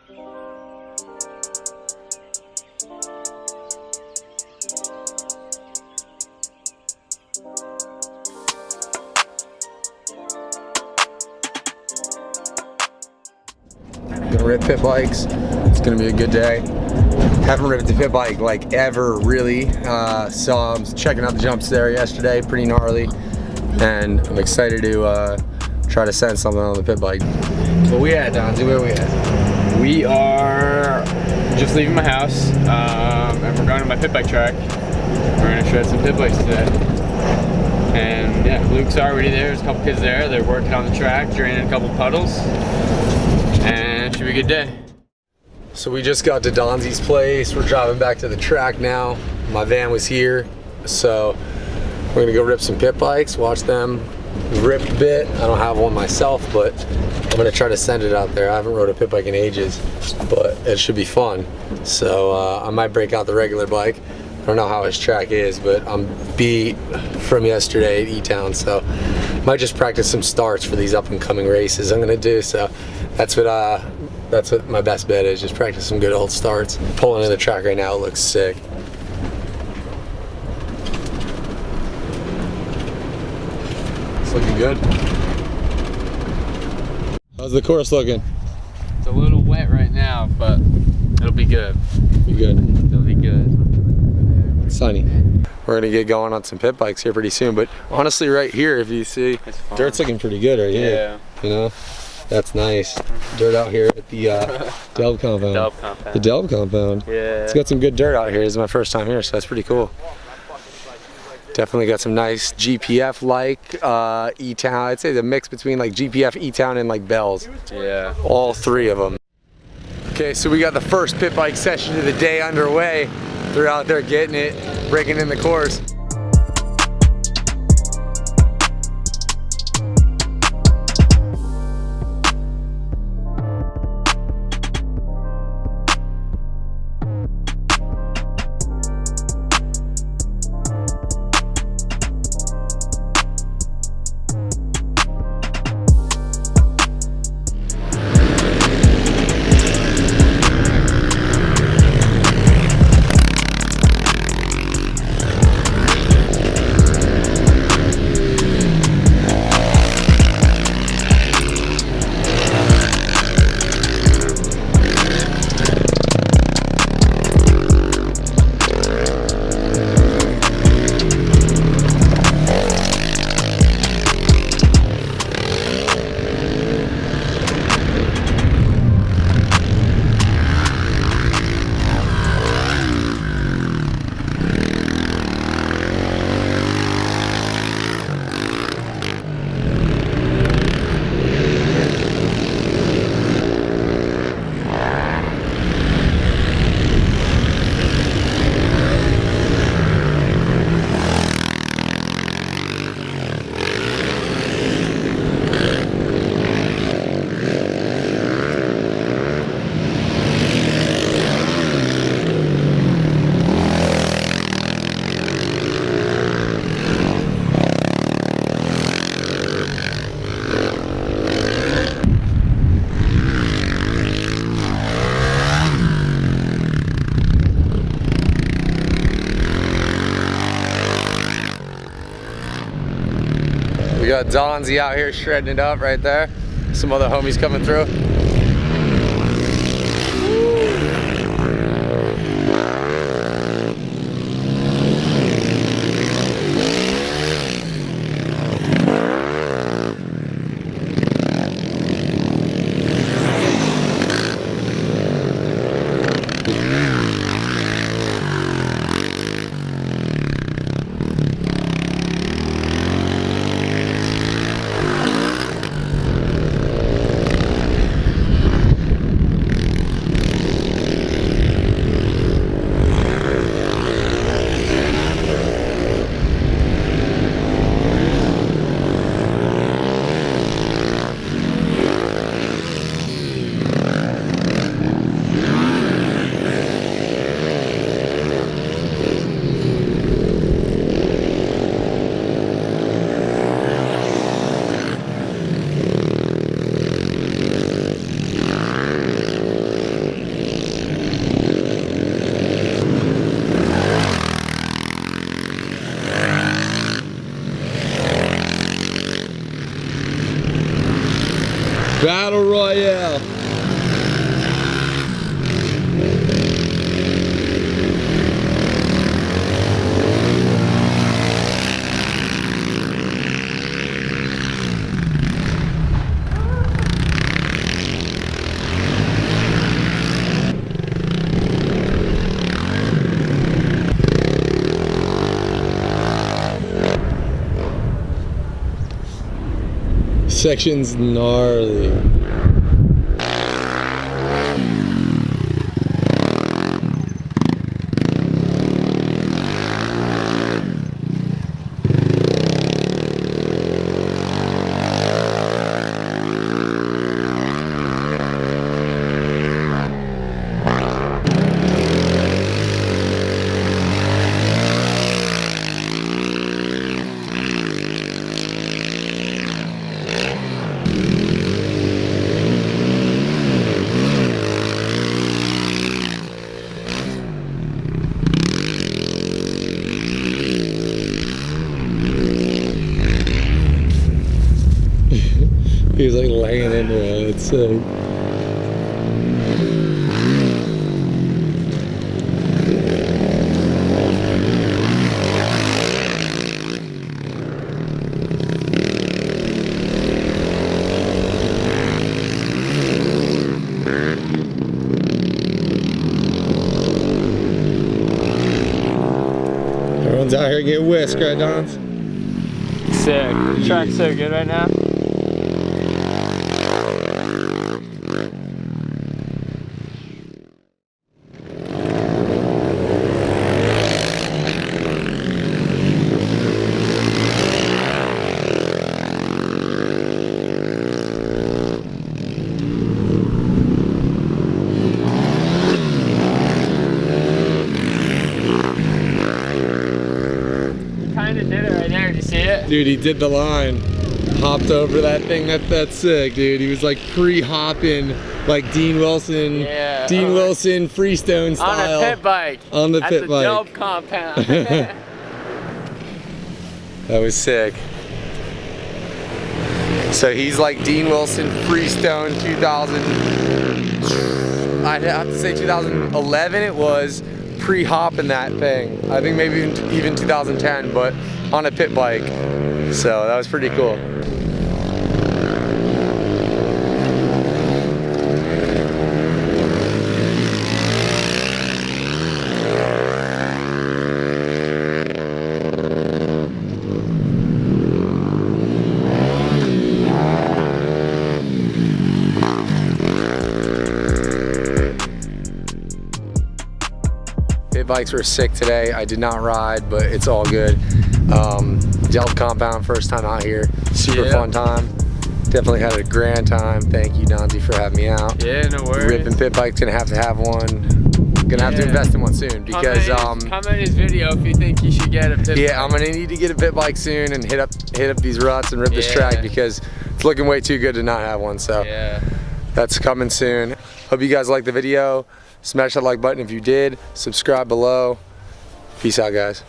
Gonna rip pit bikes. It's gonna be a good day. Haven't ripped a pit bike like ever really. So I'm checking out the jumps there yesterday, pretty gnarly. And I'm excited to try to send something on the pit bike. Where we at, Donzi? Where we at? We are just leaving my house, and we're going to my pit bike track. We're gonna shred some pit bikes today. And yeah, Luke's already there. There's a couple kids there. They're working on the track, draining a couple puddles. And it should be a good day. So we just got to Donzi's place. We're driving back to the track now. My van was here, so we're gonna go rip some pit bikes, watch them rip a bit. I don't have one myself, but I'm gonna try to send it out there. I haven't rode a pit bike in ages, but it should be fun. So I might break out the regular bike. I don't know how his track is, but I'm beat from yesterday at E-Town, so might just practice some starts for these up and coming races I'm gonna do. So that's what my best bet is, just practice some good old starts. Pulling in the track right now, it looks sick. It's looking good. How's the course looking? It's a little wet right now, but it'll be good. Be good. It'll be good. Sunny. We're gonna get going on some pit bikes here pretty soon, but honestly right here, if you see, dirt's looking pretty good right here. Yeah. You know, that's nice. Dirt out here at the Delb compound. Delb compound. The Delb compound. Yeah. It's got some good dirt out here. This is my first time here, so that's pretty cool. Definitely got some nice GPF-like E-Town. I'd say the mix between like GPF, E-Town, and like Bells. Yeah. All three of them. Okay, so we got the first pit bike session of the day underway. They're out there getting it, breaking in the course. We got Donzi out here shredding it up right there. Some other homies coming through. Battle Royale. Section's gnarly. He was like laying into it. It's sick. Everyone's out here getting whisked, right, Donz? Sick. The track's so good right now. Kinda did it right there, did you see it? Dude, he did the line. Hopped over that thing. That's sick, dude. He was like pre-hopping like Dean Wilson. Yeah. Dean Wilson freestone style. On a pit bike. On the pit bike. At the Delp compound. That was sick. So he's like Dean Wilson freestone 2000. I'd have to say 2011 it was, pre-hopping that thing. I think maybe even 2010, but on a pit bike. So that was pretty cool. Pit bikes were sick today. I did not ride, but it's all good. Delp compound, first time out here. Super fun time. Definitely had a grand time. Thank you, Donzi, for having me out. Yeah, no worries. Ripping pit bike's gonna have to have one. Gonna have to invest in one soon because comment in his video if you think you should get a pit bike. Yeah, I'm gonna need to get a pit bike soon and hit up these ruts and rip this track because it's looking way too good to not have one. So that's coming soon. Hope you guys liked the video. Smash that like button if you did. Subscribe below. Peace out, guys.